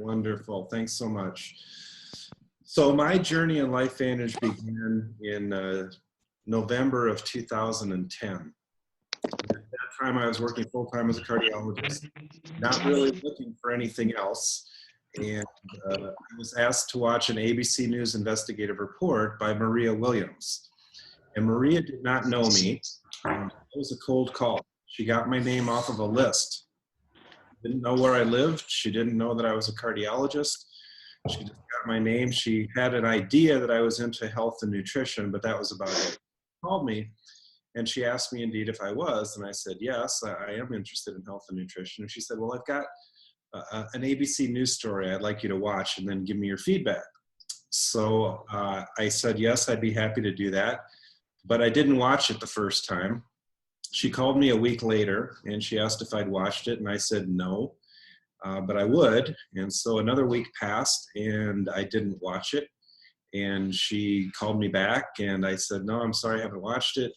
Wonderful. Thanks so much. So my journey in Life Vantage began in November of 2010. At that time, I was working full-time as a cardiologist, not really looking for anything else. And I was asked to watch an ABC News investigative report by Maria Williams. And Maria did not know me. It was a cold call. She got my name off of a list. Didn't know where I lived. She didn't know that I was a cardiologist. She just got my name. She had an idea that I was into health and nutrition, but that was about it. She called me and she asked me indeed if I was, and I said, yes, I am interested in health and nutrition. And she said, well, I've got an ABC News story I'd like you to watch and then give me your feedback. So I said, yes, I'd be happy to do that, but I didn't watch it the first time. She called me a week later and she asked if I'd watched it, and I said no, but I would. And so another week passed and I didn't watch it. And she called me back and I said, no, I'm sorry, I haven't watched it.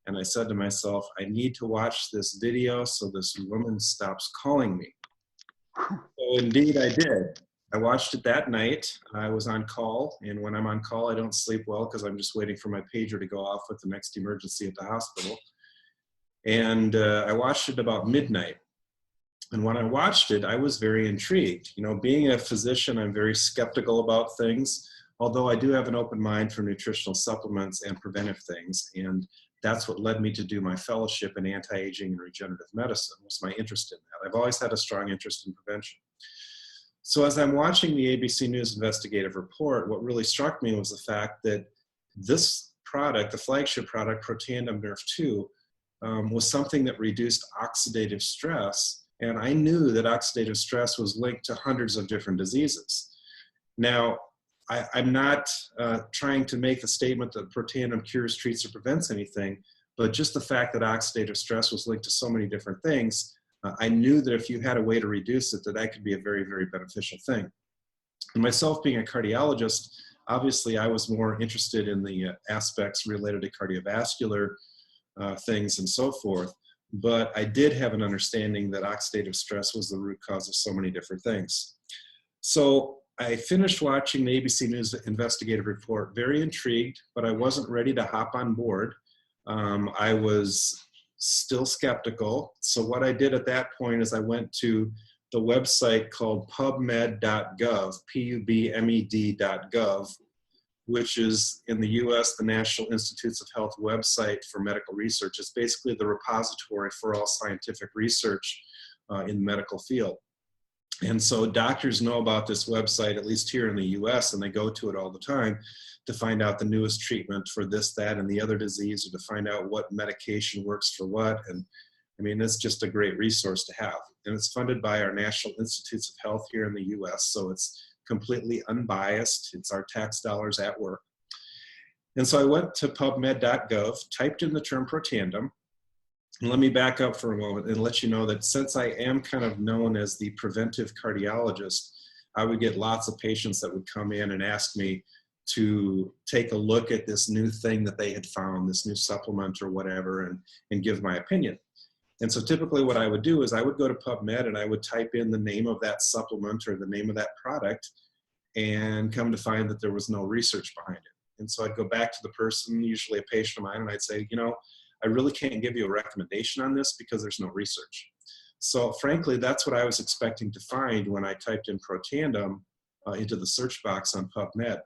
And I said to myself, I need to watch this video so this woman stops calling me. So indeed I did. I watched it that night. I was on call, and when I'm on call, I don't sleep well because I'm just waiting for my pager to go off with the next emergency at the hospital. And I watched it about midnight. And when I watched it, I was very intrigued. You know, being a physician, I'm very skeptical about things, although I do have an open mind for nutritional supplements and preventive things. And that's what led me to do my fellowship in anti-aging and regenerative medicine, was my interest in that. I've always had a strong interest in prevention. So as I'm watching the ABC News investigative report, what really struck me was the fact that this product, the flagship product, Protandim Nrf2, was something that reduced oxidative stress. And I knew that oxidative stress was linked to hundreds of different diseases. Now, I'm not trying to make the statement that Protandim cures, treats, or prevents anything, but just the fact that oxidative stress was linked to so many different things, I knew that if you had a way to reduce it, that could be a very, very beneficial thing. And myself being a cardiologist, obviously I was more interested in the aspects related to cardiovascular things and so forth, but I did have an understanding that oxidative stress was the root cause of so many different things. So I finished watching the ABC News investigative report, very intrigued, but I wasn't ready to hop on board. I was still skeptical. So what I did at that point is I went to the website called pubmed.gov, pubmed.gov, which is in the US, the National Institutes of Health website for medical research. It's basically the repository for all scientific research in the medical field. And so doctors know about this website, at least here in the US, and they go to it all the time to find out the newest treatment for this, that, and the other disease, or to find out what medication works for what. And I mean, it's just a great resource to have. And it's funded by our National Institutes of Health here in the US, so it's completely unbiased. It's our tax dollars at work. And so I went to pubmed.gov, typed in the term Protandim. And let me back up for a moment and let you know that since I am kind of known as the preventive cardiologist, I would get lots of patients that would come in and ask me to take a look at this new thing that they had found, this new supplement or whatever, and give my opinion. And so typically what I would do is I would go to PubMed and I would type in the name of that supplement or the name of that product, and come to find that there was no research behind it. And so I'd go back to the person, usually a patient of mine, and I'd say, you know, I really can't give you a recommendation on this because there's no research. So frankly, that's what I was expecting to find when I typed in Protandim into the search box on PubMed.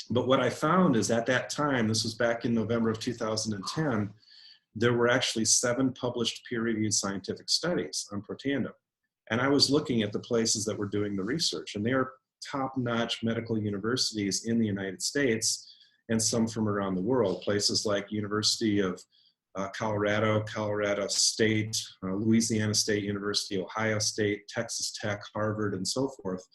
But what I found is at that time, this was back in November of 2010, there were actually 7 published peer-reviewed scientific studies on Protandim. And I was looking at the places that were doing the research, and they are top-notch medical universities in the United States and some from around the world, places like University of Colorado, Colorado State, Louisiana State University, Ohio State, Texas Tech, Harvard, and so forth.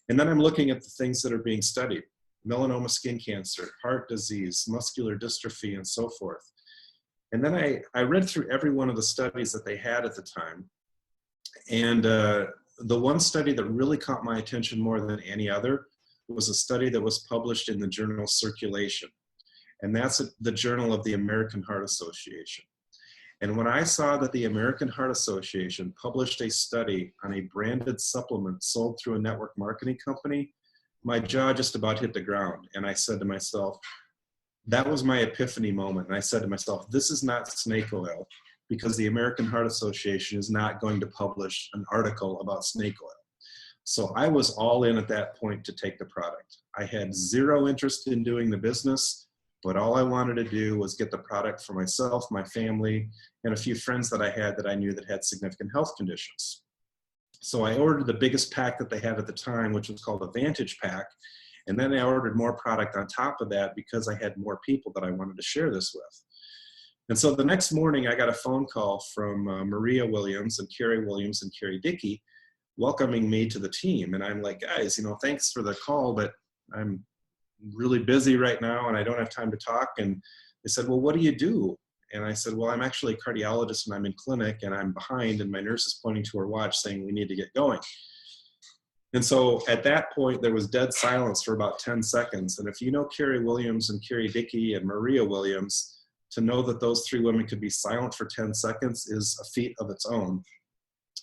And then I'm looking at the things that are being studied: melanoma skin cancer, heart disease, muscular dystrophy, and so forth. And then I read through every one of the studies that they had at the time. And the one study that really caught my attention more than any other was a study that was published in the journal Circulation. And that's the Journal of the American Heart Association. And when I saw that the American Heart Association published a study on a branded supplement sold through a network marketing company, my jaw just about hit the ground. And I said to myself, that was my epiphany moment. And I said to myself, this is not snake oil, because the American Heart Association is not going to publish an article about snake oil. So I was all in at that point to take the product. I had zero interest in doing the business, but all I wanted to do was get the product for myself, my family, and a few friends that I had that I knew that had significant health conditions. So I ordered the biggest pack that they had at the time, which was called a Vantage pack. And then I ordered more product on top of that because I had more people that I wanted to share this with. And so the next morning I got a phone call from Maria Williams and Carrie Williams and Carrie Dickey welcoming me to the team. And I'm like, guys, you know, thanks for the call, but I'm really busy right now and I don't have time to talk. And they said, well, what do you do? And I said, well, I'm actually a cardiologist and I'm in clinic and I'm behind, and my nurse is pointing to her watch saying we need to get going. And so at that point, there was dead silence for about 10 seconds. And if you know Carrie Williams and Carrie Dickey and Maria Williams, to know that those three women could be silent for 10 seconds is a feat of its own.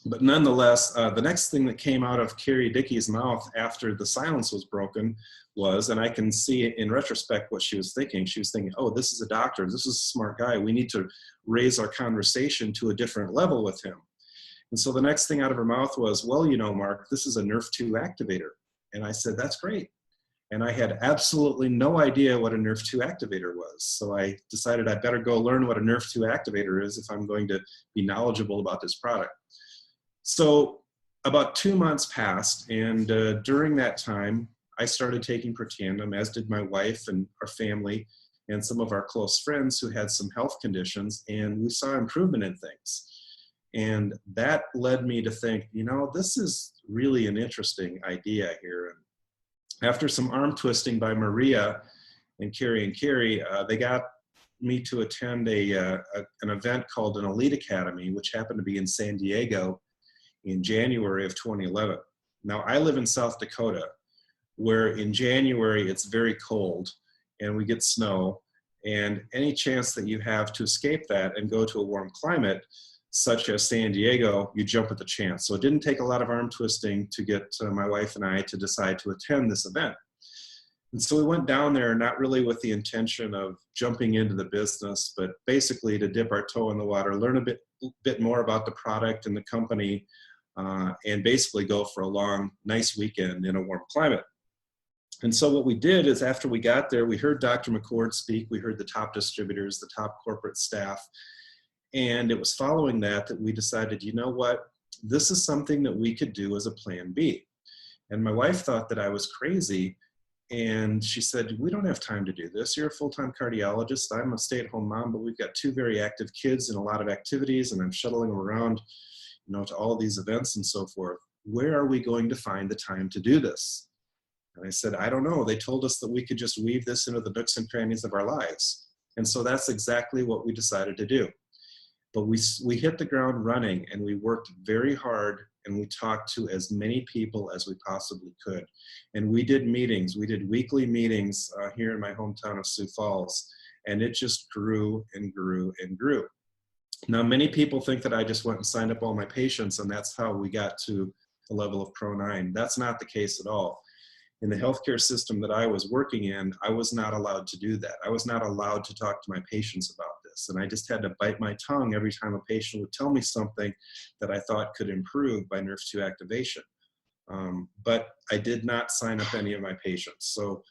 But nonetheless, the next thing that came out of Carrie Dickey's mouth after the silence was broken was, and I can see in retrospect what she was thinking. She was thinking, oh, this is a doctor. This is a smart guy. We need to raise our conversation to a different level with him. And so the next thing out of her mouth was, well, you know, Mark, this is a Nrf2 activator. And I said, that's great. And I had absolutely no idea what a Nrf2 activator was. So I decided I better go learn what a Nrf2 activator is if I'm going to be knowledgeable about this product. So about 2 months passed, and during that time, I started taking Protandim, as did my wife and our family and some of our close friends who had some health conditions, and we saw improvement in things. And that led me to think, you know, this is really an interesting idea here. And after some arm twisting by Maria and Carrie, they got me to attend an event called an Elite Academy, which happened to be in San Diego in January of 2011. Now, I live in South Dakota, where in January it's very cold and we get snow, and any chance that you have to escape that and go to a warm climate, such as San Diego, you jump at the chance. So it didn't take a lot of arm twisting to get my wife and I to decide to attend this event. And so we went down there not really with the intention of jumping into the business, but basically to dip our toe in the water, learn a bit more about the product and the company, and basically go for a long, nice weekend in a warm climate. And so what we did is after we got there, we heard Dr. McCord speak, we heard the top distributors, the top corporate staff, and it was following that that we decided, you know what, this is something that we could do as a plan B. And my wife thought that I was crazy, and she said, we don't have time to do this. You're a full-time cardiologist. I'm a stay-at-home mom, but we've got 2 very active kids and a lot of activities, and I'm shuttling them around, you know, to all these events and so forth. Where are we going to find the time to do this? And I said, I don't know. They told us that we could just weave this into the nooks and crannies of our lives. And so that's exactly what we decided to do. But we hit the ground running, and we worked very hard, and we talked to as many people as we possibly could. And we did meetings. We did weekly meetings here in my hometown of Sioux Falls, and it just grew and grew and grew. Now, many people think that I just went and signed up all my patients, and that's how we got to the level of Pro 9. That's not the case at all. In the healthcare system that I was working in, I was not allowed to do that. I was not allowed to talk to my patients about this. And I just had to bite my tongue every time a patient would tell me something that I thought could improve by Nrf2 activation. But I did not sign up any of my patients. So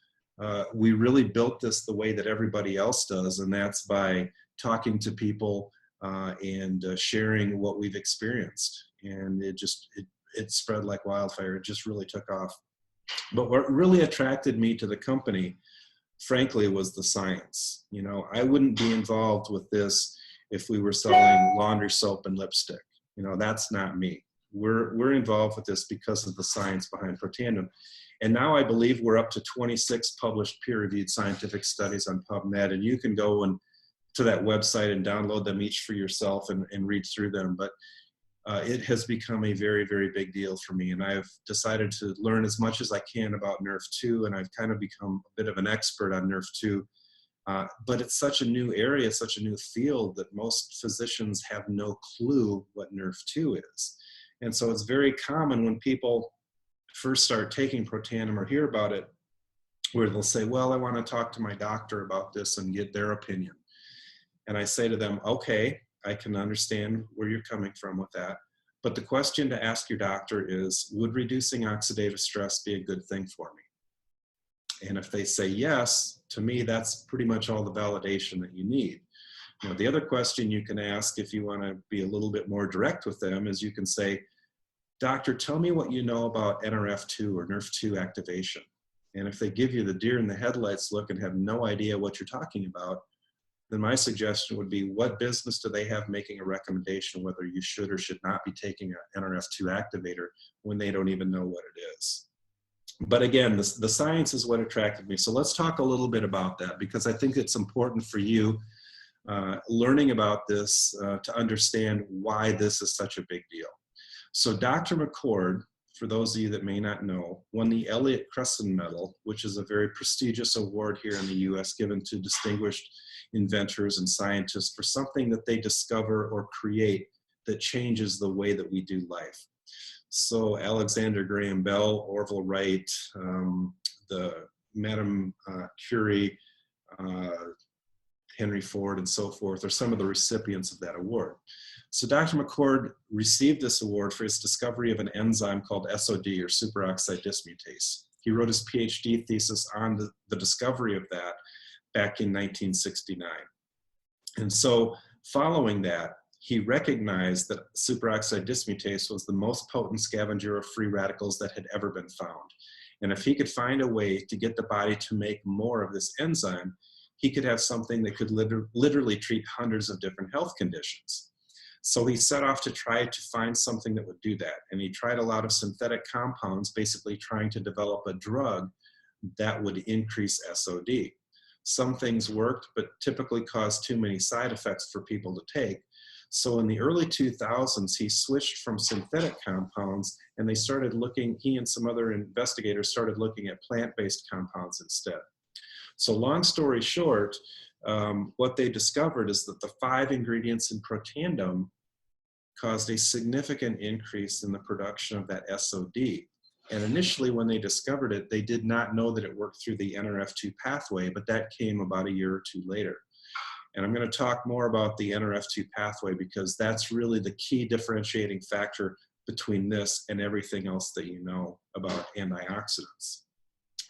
we really built this the way that everybody else does, and that's by talking to people and sharing what we've experienced. And it spread like wildfire. It just really took off. But what really attracted me to the company, frankly, was the science. You know, I wouldn't be involved with this if we were selling laundry soap and lipstick. You know, that's not me. We're involved with this because of the science behind Protandim. And now I believe we're up to 26 published peer-reviewed scientific studies on PubMed, and you can go to that website and download them each for yourself and read through them. But it has become a very, very big deal for me, and I've decided to learn as much as I can about Nrf2, and I've kind of become a bit of an expert on Nrf2 But it's such a new area, such a new field that most physicians have no clue what Nrf2 is. And so it's very common when people first start taking Protandim or hear about it, where they'll say, well, I want to talk to my doctor about this and get their opinion. And I say to them, okay, I can understand where you're coming from with that. But the question to ask your doctor is, would reducing oxidative stress be a good thing for me? And if they say yes, to me, that's pretty much all the validation that you need. You know, the other question you can ask, if you want to be a little bit more direct with them, is you can say, doctor, tell me what you know about Nrf2 or Nrf2 activation. And if they give you the deer in the headlights look and have no idea what you're talking about, then my suggestion would be, what business do they have making a recommendation whether you should or should not be taking an Nrf2 activator when they don't even know what it is? But again, the science is what attracted me. So let's talk a little bit about that, because I think it's important for you learning about this to understand why this is such a big deal. So Dr. McCord, for those of you that may not know, won the Elliott Cresson Medal, which is a very prestigious award here in the US given to distinguished inventors and scientists for something that they discover or create that changes the way that we do life. So Alexander Graham Bell, Orville Wright, the Madame Curie, Henry Ford, and so forth are some of the recipients of that award. So Dr. McCord received this award for his discovery of an enzyme called SOD, or superoxide dismutase. He wrote his PhD thesis on the discovery of that back in 1969. And so following that, he recognized that superoxide dismutase was the most potent scavenger of free radicals that had ever been found. And if he could find a way to get the body to make more of this enzyme, he could have something that could literally treat hundreds of different health conditions. So he set off to try to find something that would do that. And he tried a lot of synthetic compounds, basically trying to develop a drug that would increase SOD. Some things worked, but typically caused too many side effects for people to take. So in the early 2000s, he switched from synthetic compounds, and they started looking, he and some other investigators started looking at plant-based compounds instead. So long story short, what they discovered is that the 5 ingredients in Protandim caused a significant increase in the production of that SOD. And initially when they discovered it, they did not know that it worked through the Nrf2 pathway, but that came about a year or two later. And I'm going to talk more about the Nrf2 pathway because that's really the key differentiating factor between this and everything else that you know about antioxidants.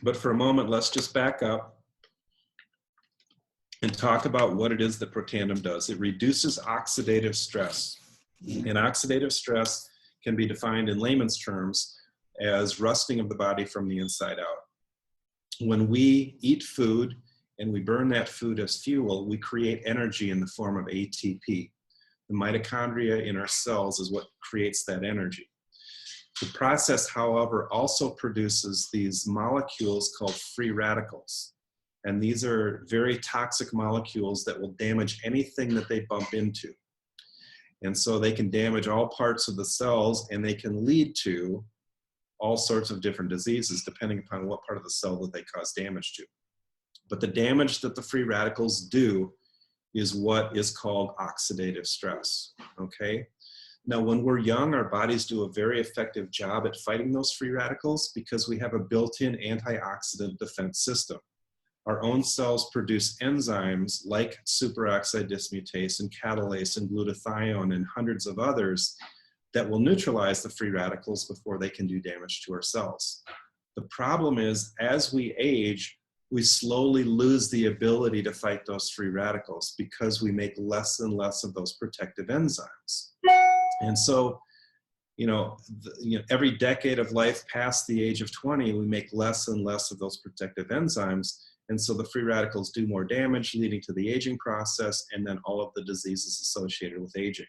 But for a moment, let's just back up and talk about what it is that Protandim does. It reduces oxidative stress. And oxidative stress can be defined in layman's terms as rusting of the body from the inside out. When we eat food and we burn that food as fuel, we create energy in the form of ATP. The mitochondria in our cells is what creates that energy. The process, however, also produces these molecules called free radicals. And these are very toxic molecules that will damage anything that they bump into. And so they can damage all parts of the cells, and they can lead to all sorts of different diseases depending upon what part of the cell that they cause damage to. But the damage that the free radicals do is what is called oxidative stress, okay? Now, when we're young, our bodies do a very effective job at fighting those free radicals because we have a built-in antioxidant defense system. Our own cells produce enzymes like superoxide dismutase and catalase and glutathione and hundreds of others that will neutralize the free radicals before they can do damage to our cells. The problem is, as we age, we slowly lose the ability to fight those free radicals because we make less and less of those protective enzymes. And so, every decade of life past the age of 20, we make less and less of those protective enzymes. And so the free radicals do more damage, leading to the aging process and then all of the diseases associated with aging.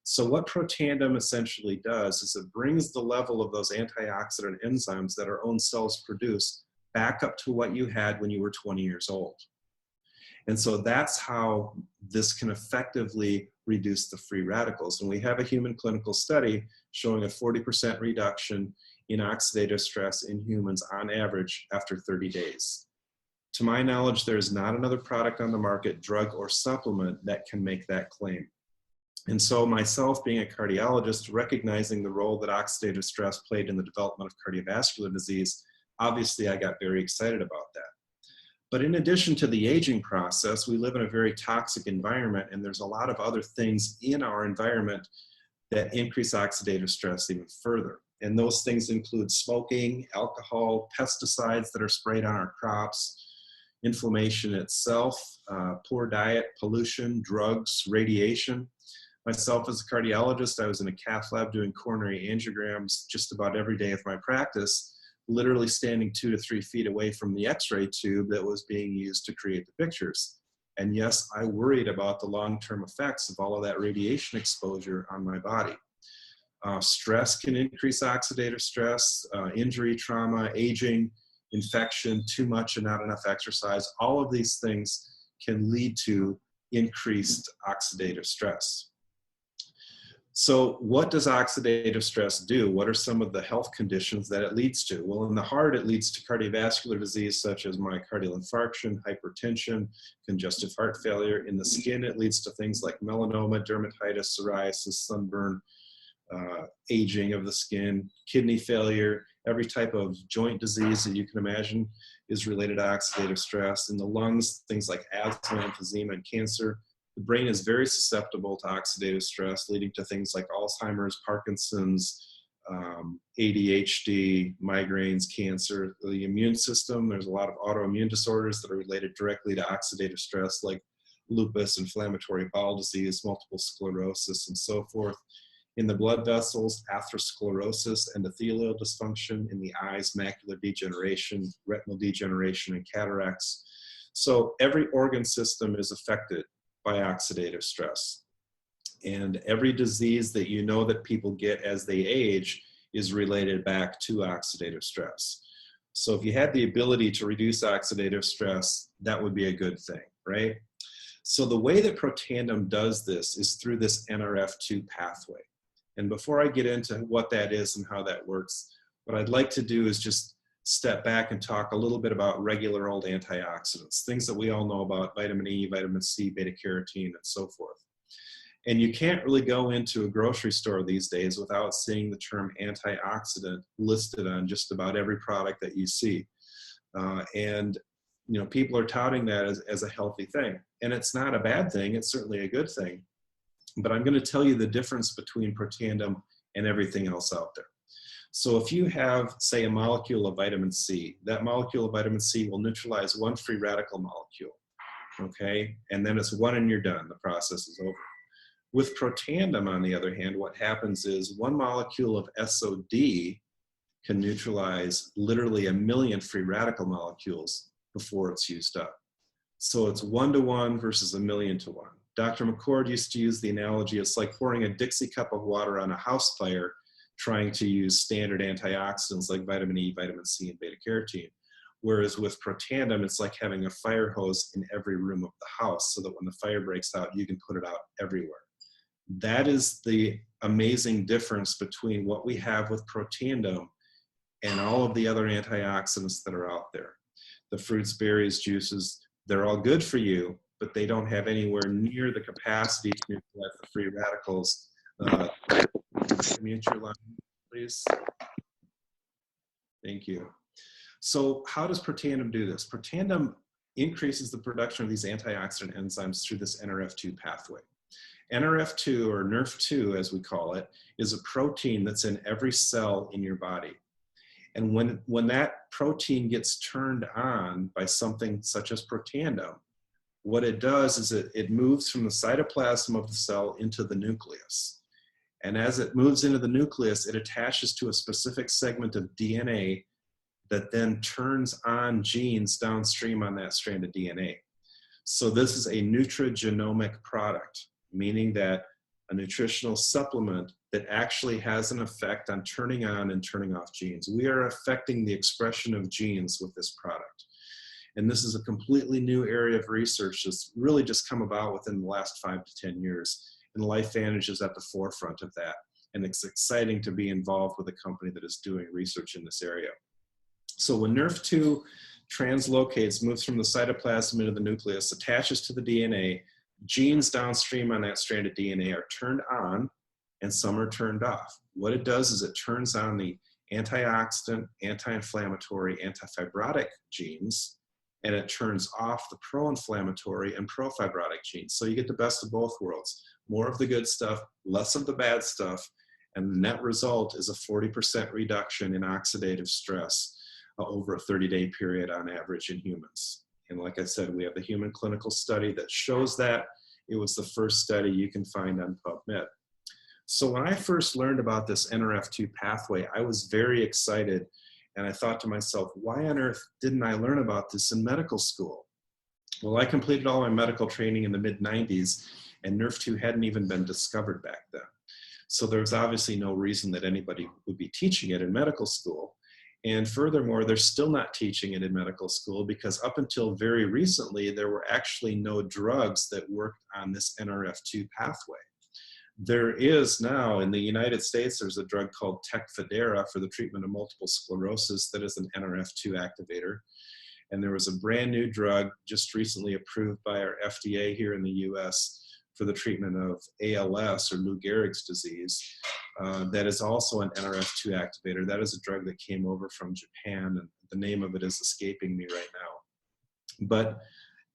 So what Protandim essentially does is it brings the level of those antioxidant enzymes that our own cells produce back up to what you had when you were 20 years old. And so that's how this can effectively reduce the free radicals. And we have a human clinical study showing a 40% reduction in oxidative stress in humans on average after 30 days. To my knowledge, there is not another product on the market, drug or supplement, that can make that claim. And so myself, being a cardiologist, recognizing the role that oxidative stress played in the development of cardiovascular disease, obviously I got very excited about that. But in addition to the aging process, we live in a very toxic environment, and there's a lot of other things in our environment that increase oxidative stress even further. And those things include smoking, alcohol, pesticides that are sprayed on our crops, inflammation itself, poor diet, pollution, drugs, radiation. Myself as a cardiologist, I was in a cath lab doing coronary angiograms just about every day of my practice, literally standing 2 to 3 feet away from the x-ray tube that was being used to create the pictures. And yes, I worried about the long-term effects of all of that radiation exposure on my body. Stress can increase oxidative stress, injury, trauma, aging, infection, too much and not enough exercise. All of these things can lead to increased oxidative stress. So what does oxidative stress do? What are some of the health conditions that it leads to? Well, in the heart, it leads to cardiovascular disease such as myocardial infarction, hypertension, congestive heart failure. In the skin, it leads to things like melanoma, dermatitis, psoriasis, sunburn, aging of the skin, kidney failure. Every type of joint disease that you can imagine is related to oxidative stress. In the lungs, things like asthma, emphysema, and cancer. The brain is very susceptible to oxidative stress, leading to things like Alzheimer's, Parkinson's, ADHD, migraines, cancer. The immune system, there's a lot of autoimmune disorders that are related directly to oxidative stress, like lupus, inflammatory bowel disease, multiple sclerosis, and so forth. In the blood vessels, atherosclerosis, endothelial dysfunction. In the eyes, macular degeneration, retinal degeneration, and cataracts. So every organ system is affected by oxidative stress. And every disease that you know that people get as they age is related back to oxidative stress. So if you had the ability to reduce oxidative stress, that would be a good thing, right? So the way that Protandim does this is through this Nrf2 pathway. And before I get into what that is and how that works, what I'd like to do is just step back and talk a little bit about regular old antioxidants, things that we all know about: vitamin E, vitamin C, beta carotene, and so forth. And you can't really go into a grocery store these days without seeing the term antioxidant listed on just about every product that you see. And you know, people are touting that as a healthy thing. And it's not a bad thing, it's certainly a good thing. But I'm going to tell you the difference between Protandim and everything else out there. So if you have, say, a molecule of vitamin C, that molecule of vitamin C will neutralize one free radical molecule, okay? And then it's one and you're done, the process is over. With Protandim, on the other hand, what happens is one molecule of SOD can neutralize literally 1 million free radical molecules before it's used up. So it's 1-to-1 versus 1,000,000-to-1. Dr. McCord used to use the analogy, it's like pouring a Dixie cup of water on a house fire, trying to use standard antioxidants like vitamin E, vitamin C, and beta carotene. Whereas with Protandim, it's like having a fire hose in every room of the house so that when the fire breaks out, you can put it out everywhere. That is the amazing difference between what we have with Protandim and all of the other antioxidants that are out there. The fruits, berries, juices, they're all good for you, but they don't have anywhere near the capacity to neutralize the free radicals. Mute your line, please. Thank you. So how does Protandim do this? Protandim increases the production of these antioxidant enzymes through this Nrf2 pathway. Nrf2, or Nrf2 as we call it, is a protein that's in every cell in your body. And when that protein gets turned on by something such as Protandim, what it does is it moves from the cytoplasm of the cell into the nucleus. And as it moves into the nucleus, it attaches to a specific segment of DNA that then turns on genes downstream on that strand of DNA. So this is a nutrigenomic product, meaning that a nutritional supplement that actually has an effect on turning on and turning off genes. We are affecting the expression of genes with this product. And this is a completely new area of research that's really just come about within the last 5 to 10 years. And LifeVantage is at the forefront of that. And it's exciting to be involved with a company that is doing research in this area. So when Nrf2 translocates, moves from the cytoplasm into the nucleus, attaches to the DNA. Genes downstream on that strand of DNA are turned on and some are turned off. What it does is it turns on the antioxidant, anti-inflammatory, anti-fibrotic genes, and it turns off the pro-inflammatory and pro-fibrotic genes. So you get the best of both worlds. More of the good stuff, less of the bad stuff, and the net result is a 40% reduction in oxidative stress over a 30-day period on average in humans. And like I said, we have the human clinical study that shows that. It was the first study you can find on PubMed. So when I first learned about this Nrf2 pathway, I was very excited. And I thought to myself, why on earth didn't I learn about this in medical school? Well, I completed all my medical training in the mid-90s, and Nrf2 hadn't even been discovered back then. So there was obviously no reason that anybody would be teaching it in medical school. And furthermore, they're still not teaching it in medical school because up until very recently, there were actually no drugs that worked on this Nrf2 pathway. There is now, in the United States, there's a drug called Tecfidera for the treatment of multiple sclerosis that is an Nrf2 activator. And there was a brand new drug just recently approved by our FDA here in the US for the treatment of ALS or Lou Gehrig's disease that is also an Nrf2 activator. That is a drug that came over from Japan, and the name of it is escaping me right now. But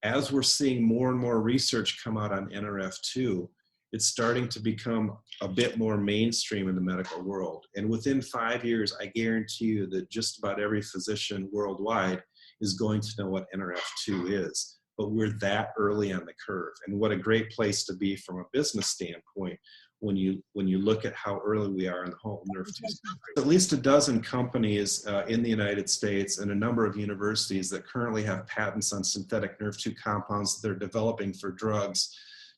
as we're seeing more and more research come out on Nrf2, it's starting to become a bit more mainstream in the medical world. And within 5 years, I guarantee you that just about every physician worldwide is going to know what Nrf2 is. But we're that early on the curve. And what a great place to be from a business standpoint when you look at how early we are in the whole Nrf2. At least a dozen companies in the United States and a number of universities that currently have patents on synthetic Nrf2 compounds that they're developing for drugs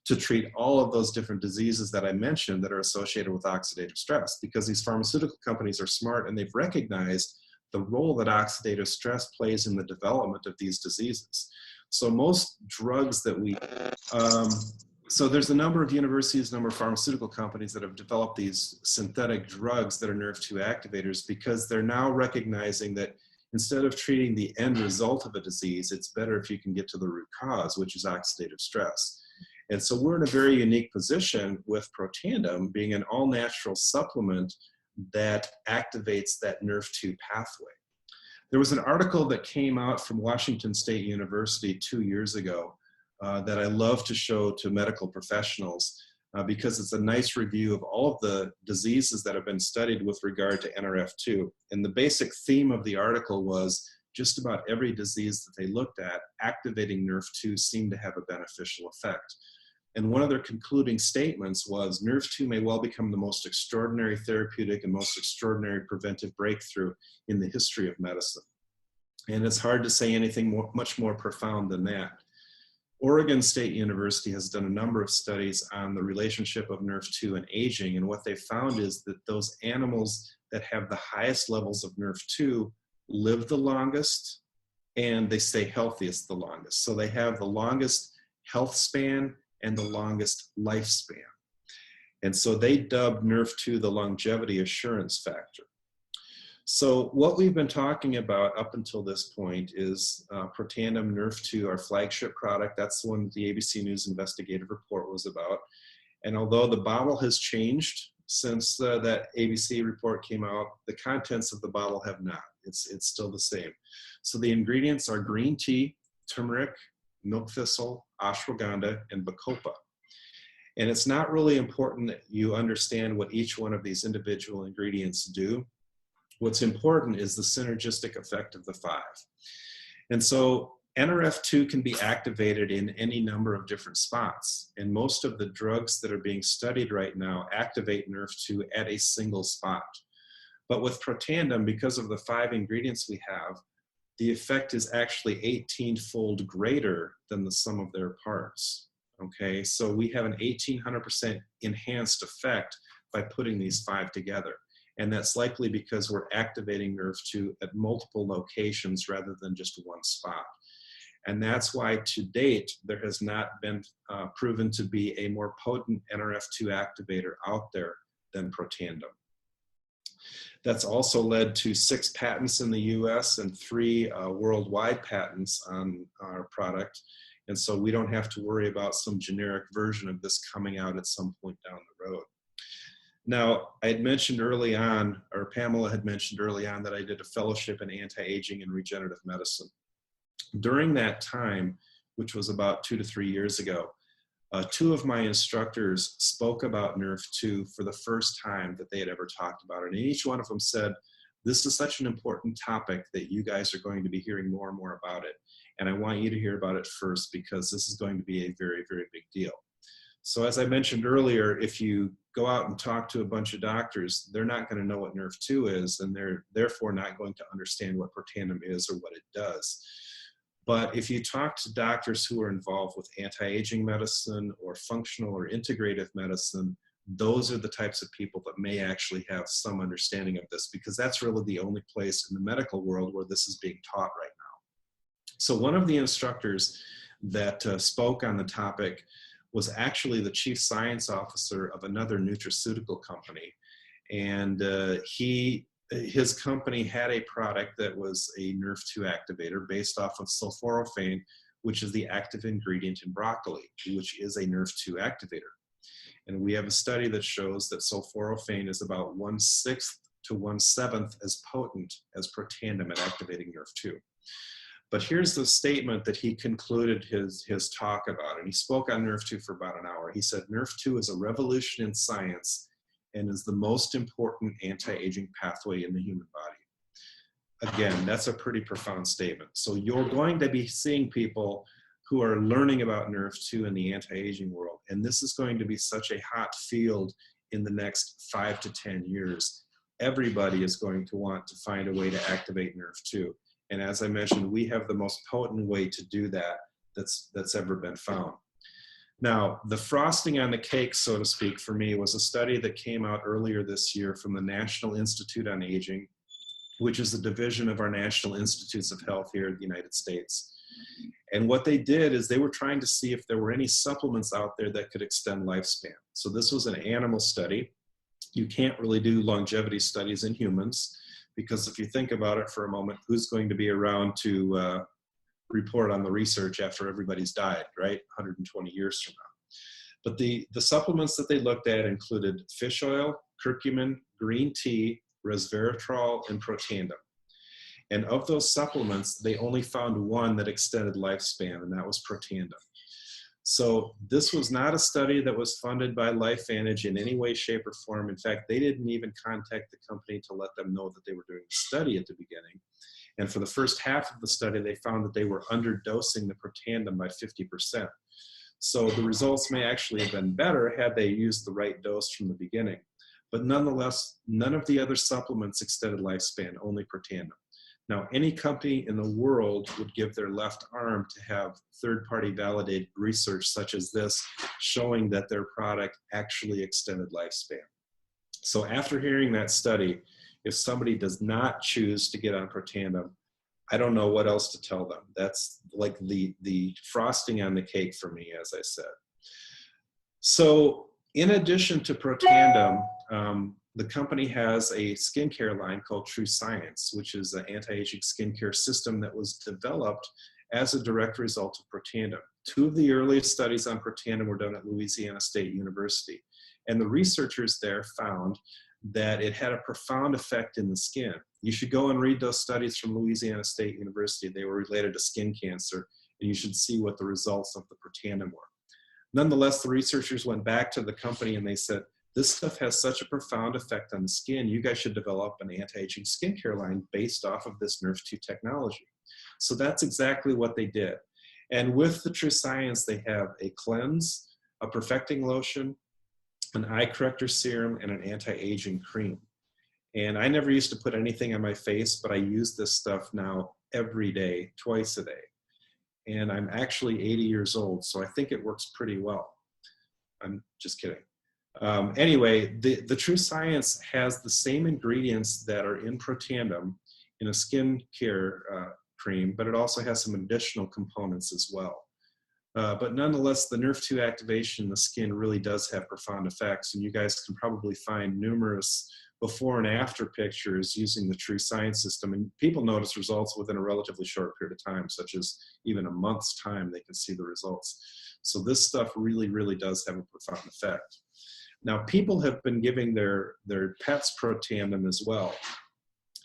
to treat all of those different diseases that I mentioned that are associated with oxidative stress, because these pharmaceutical companies are smart and they've recognized the role that oxidative stress plays in the development of these diseases. So most drugs that so there's a number of universities, a number of pharmaceutical companies that have developed these synthetic drugs that are Nrf2 activators because they're now recognizing that instead of treating the end result of a disease, it's better if you can get to the root cause, which is oxidative stress. And so we're in a very unique position with Protandim being an all-natural supplement that activates that Nrf2 pathway. There was an article that came out from Washington State University 2 years ago that I love to show to medical professionals because it's a nice review of all of the diseases that have been studied with regard to Nrf2. And the basic theme of the article was just about every disease that they looked at, activating Nrf2 seemed to have a beneficial effect. And one of their concluding statements was Nrf2 may well become the most extraordinary therapeutic and most extraordinary preventive breakthrough in the history of medicine. And it's hard to say anything much more profound than that. Oregon State University has done a number of studies on the relationship of Nrf2 and aging. And what they found is that those animals that have the highest levels of Nrf2 live the longest and they stay healthiest the longest. So they have the longest health span and the longest lifespan. And so they dubbed Nrf2 the longevity assurance factor. So what we've been talking about up until this point is Protandim Nrf2, our flagship product. That's the one the ABC News investigative report was about. And although the bottle has changed since that ABC report came out, the contents of the bottle have not. It's still the same. So the ingredients are green tea, turmeric, milk thistle, ashwagandha, and bacopa. And it's not really important that you understand what each one of these individual ingredients do. What's important is the synergistic effect of the five. And so Nrf2 can be activated in any number of different spots. And most of the drugs that are being studied right now activate Nrf2 at a single spot. But with Protandim, because of the 5 ingredients we have, the effect is actually 18-fold greater than the sum of their parts. Okay, so we have an 1800% enhanced effect by putting these 5 together. And that's likely because we're activating Nrf2 at multiple locations rather than just one spot. And that's why to date, there has not been proven to be a more potent Nrf2 activator out there than Protandim. That's also led to 6 patents in the US and 3 worldwide patents on our product. And so we don't have to worry about some generic version of this coming out at some point down the road. Now, I had mentioned early on, or Pamela had mentioned early on, that I did a fellowship in anti-aging and regenerative medicine. During that time, which was about 2 to 3 years ago, 2 of my instructors spoke about Nrf2 for the first time that they had ever talked about it. And each one of them said, this is such an important topic that you guys are going to be hearing more and more about it. And I want you to hear about it first because this is going to be a very, very big deal. So as I mentioned earlier, if you go out and talk to a bunch of doctors, they're not going to know what Nrf2 is, and they're therefore not going to understand what Protandim is or what it does. But if you talk to doctors who are involved with anti-aging medicine or functional or integrative medicine, those are the types of people that may actually have some understanding of this, because that's really the only place in the medical world where this is being taught right now. So one of the instructors that spoke on the topic was actually the chief science officer of another nutraceutical company. And his company had a product that was a Nrf2 activator based off of sulforaphane, which is the active ingredient in broccoli, which is a Nrf2 activator. And we have a study that shows that sulforaphane is about 1/6 to 1/7 as potent as Protandim at activating Nrf2. But here's the statement that he concluded his talk about, and he spoke on Nrf2 for about an hour. He said, Nrf2 is a revolution in science and is the most important anti-aging pathway in the human body. Again, that's a pretty profound statement. So you're going to be seeing people who are learning about Nrf2 in the anti-aging world, and this is going to be such a hot field in the next 5 to 10 years. Everybody is going to want to find a way to activate Nrf2. And as I mentioned, we have the most potent way to do that that's ever been found. Now, the frosting on the cake, so to speak, for me was a study that came out earlier this year from the National Institute on Aging, which is a division of our National Institutes of Health here in the United States. And what they did is they were trying to see if there were any supplements out there that could extend lifespan. So this was an animal study. You can't really do longevity studies in humans, because if you think about it for a moment, who's going to be around to report on the research after everybody's died, right? 120 years from now. But the supplements that they looked at included fish oil, curcumin, green tea, resveratrol, and Protandim. And of those supplements, they only found one that extended lifespan, and that was Protandim. So this was not a study that was funded by LifeVantage in any way, shape, or form. In fact, they didn't even contact the company to let them know that they were doing the study at the beginning. And for the first half of the study, they found that they were underdosing the Protandim by 50%. So the results may actually have been better had they used the right dose from the beginning. But nonetheless, none of the other supplements extended lifespan, only Protandim. Now, any company in the world would give their left arm to have third-party validated research such as this showing that their product actually extended lifespan. So after hearing that study, if somebody does not choose to get on Protandim, I don't know what else to tell them. That's like the frosting on the cake for me, as I said. So in addition to Protandim, the company has a skincare line called True Science, which is an anti-aging skincare system that was developed as a direct result of Protandim. 2 of the earliest studies on Protandim were done at Louisiana State University. And the researchers there found that it had a profound effect in the skin. You should go and read those studies from Louisiana State University. They were related to skin cancer, and you should see what the results of the Protandim were. Nonetheless, the researchers went back to the company and they said, this stuff has such a profound effect on the skin, you guys should develop an anti-aging skincare line based off of this Nrf2 technology. So that's exactly what they did. And with the True Science, they have a cleanse, a perfecting lotion, an eye corrector serum, and an anti-aging cream. And I never used to put anything on my face, but I use this stuff now every day, twice a day. And I'm actually 80 years old, so I think it works pretty well. I'm just kidding. Anyway, the True Science has the same ingredients that are in Protandim in a skincare cream, but it also has some additional components as well. But nonetheless, the Nrf2 activation in the skin really does have profound effects, and you guys can probably find numerous before and after pictures using the True Science system, and people notice results within a relatively short period of time, such as even a month's time, they can see the results. So this stuff really, really does have a profound effect. Now, people have been giving their pets Protandim as well.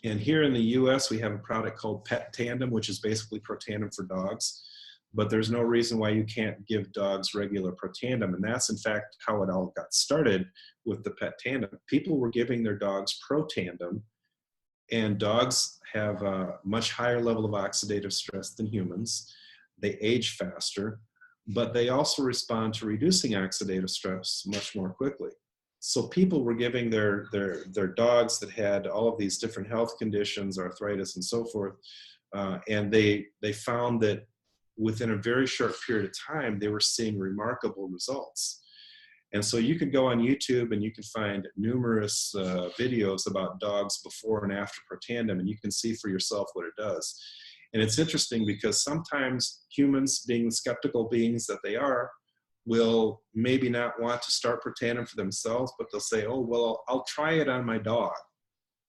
And here in the US, we have a product called Pet Tandem, which is basically Protandim for dogs. But there's no reason why you can't give dogs regular Protandim. And that's in fact how it all got started with the Pet Tandem. People were giving their dogs Protandim, and dogs have a much higher level of oxidative stress than humans. They age faster, but they also respond to reducing oxidative stress much more quickly. So people were giving their dogs that had all of these different health conditions, arthritis and so forth, and they found that within a very short period of time, they were seeing remarkable results. And so you could go on YouTube and you can find numerous videos about dogs before and after Protandim, and you can see for yourself what it does. And it's interesting because sometimes humans, being the skeptical beings that they are, will maybe not want to start Protandim for themselves, but they'll say, oh, well, I'll try it on my dog.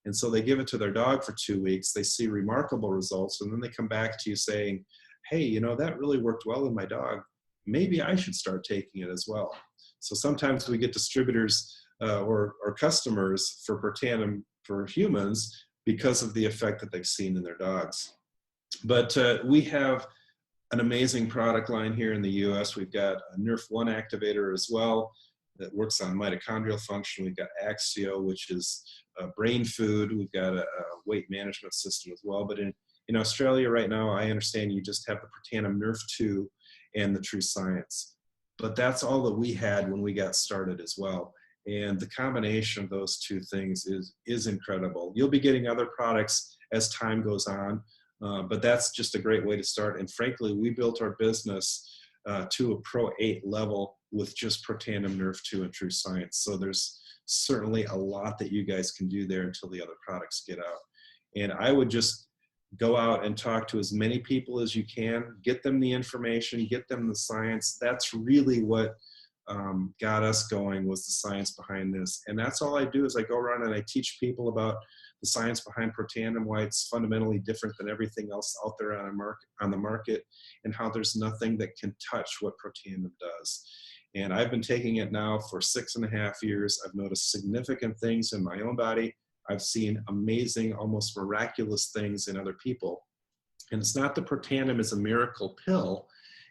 And so they give it to their dog for 2 weeks, they see remarkable results, and then they come back to you saying, hey, you know, that really worked well in my dog. Maybe I should start taking it as well. So sometimes we get distributors or customers for Protandim for humans because of the effect that they've seen in their dogs. But we have an amazing product line here in the US. We've got a Nrf2 activator as well that works on mitochondrial function. We've got Axio, which is brain food. We've got a weight management system as well. But in Australia right now, I understand you just have the Protandim Nrf2 and the True Science. But that's all that we had when we got started as well. And the combination of those two things is incredible. You'll be getting other products as time goes on, but that's just a great way to start. And frankly, we built our business to a Pro 8 level with just Protandim Nrf2 and True Science. So there's certainly a lot that you guys can do there until the other products get out. And I would just go out and talk to as many people as you can, get them the information, get them the science. That's really what got us going, was the science behind this. And that's all I do, is I go around and I teach people about the science behind Protandim, why it's fundamentally different than everything else out there on the market, and how there's nothing that can touch what Protandim does. And I've been taking it now for 6.5 years. I've noticed significant things in my own body. I've seen amazing, almost miraculous things in other people. And it's not that Protandim is a miracle pill,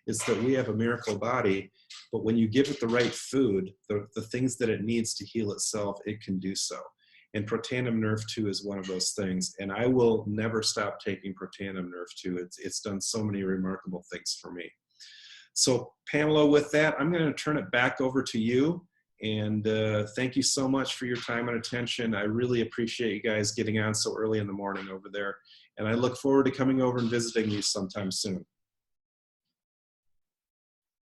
it's that we have a miracle body, but when you give it the right food, the things that it needs to heal itself, it can do so. And Protandim Nrf2 is one of those things. And I will never stop taking Protandim Nrf2. It's done so many remarkable things for me. So Pamela, with that, I'm going to turn it back over to you. And thank you so much for your time and attention. I really appreciate you guys getting on so early in the morning over there. And I look forward to coming over and visiting you sometime soon.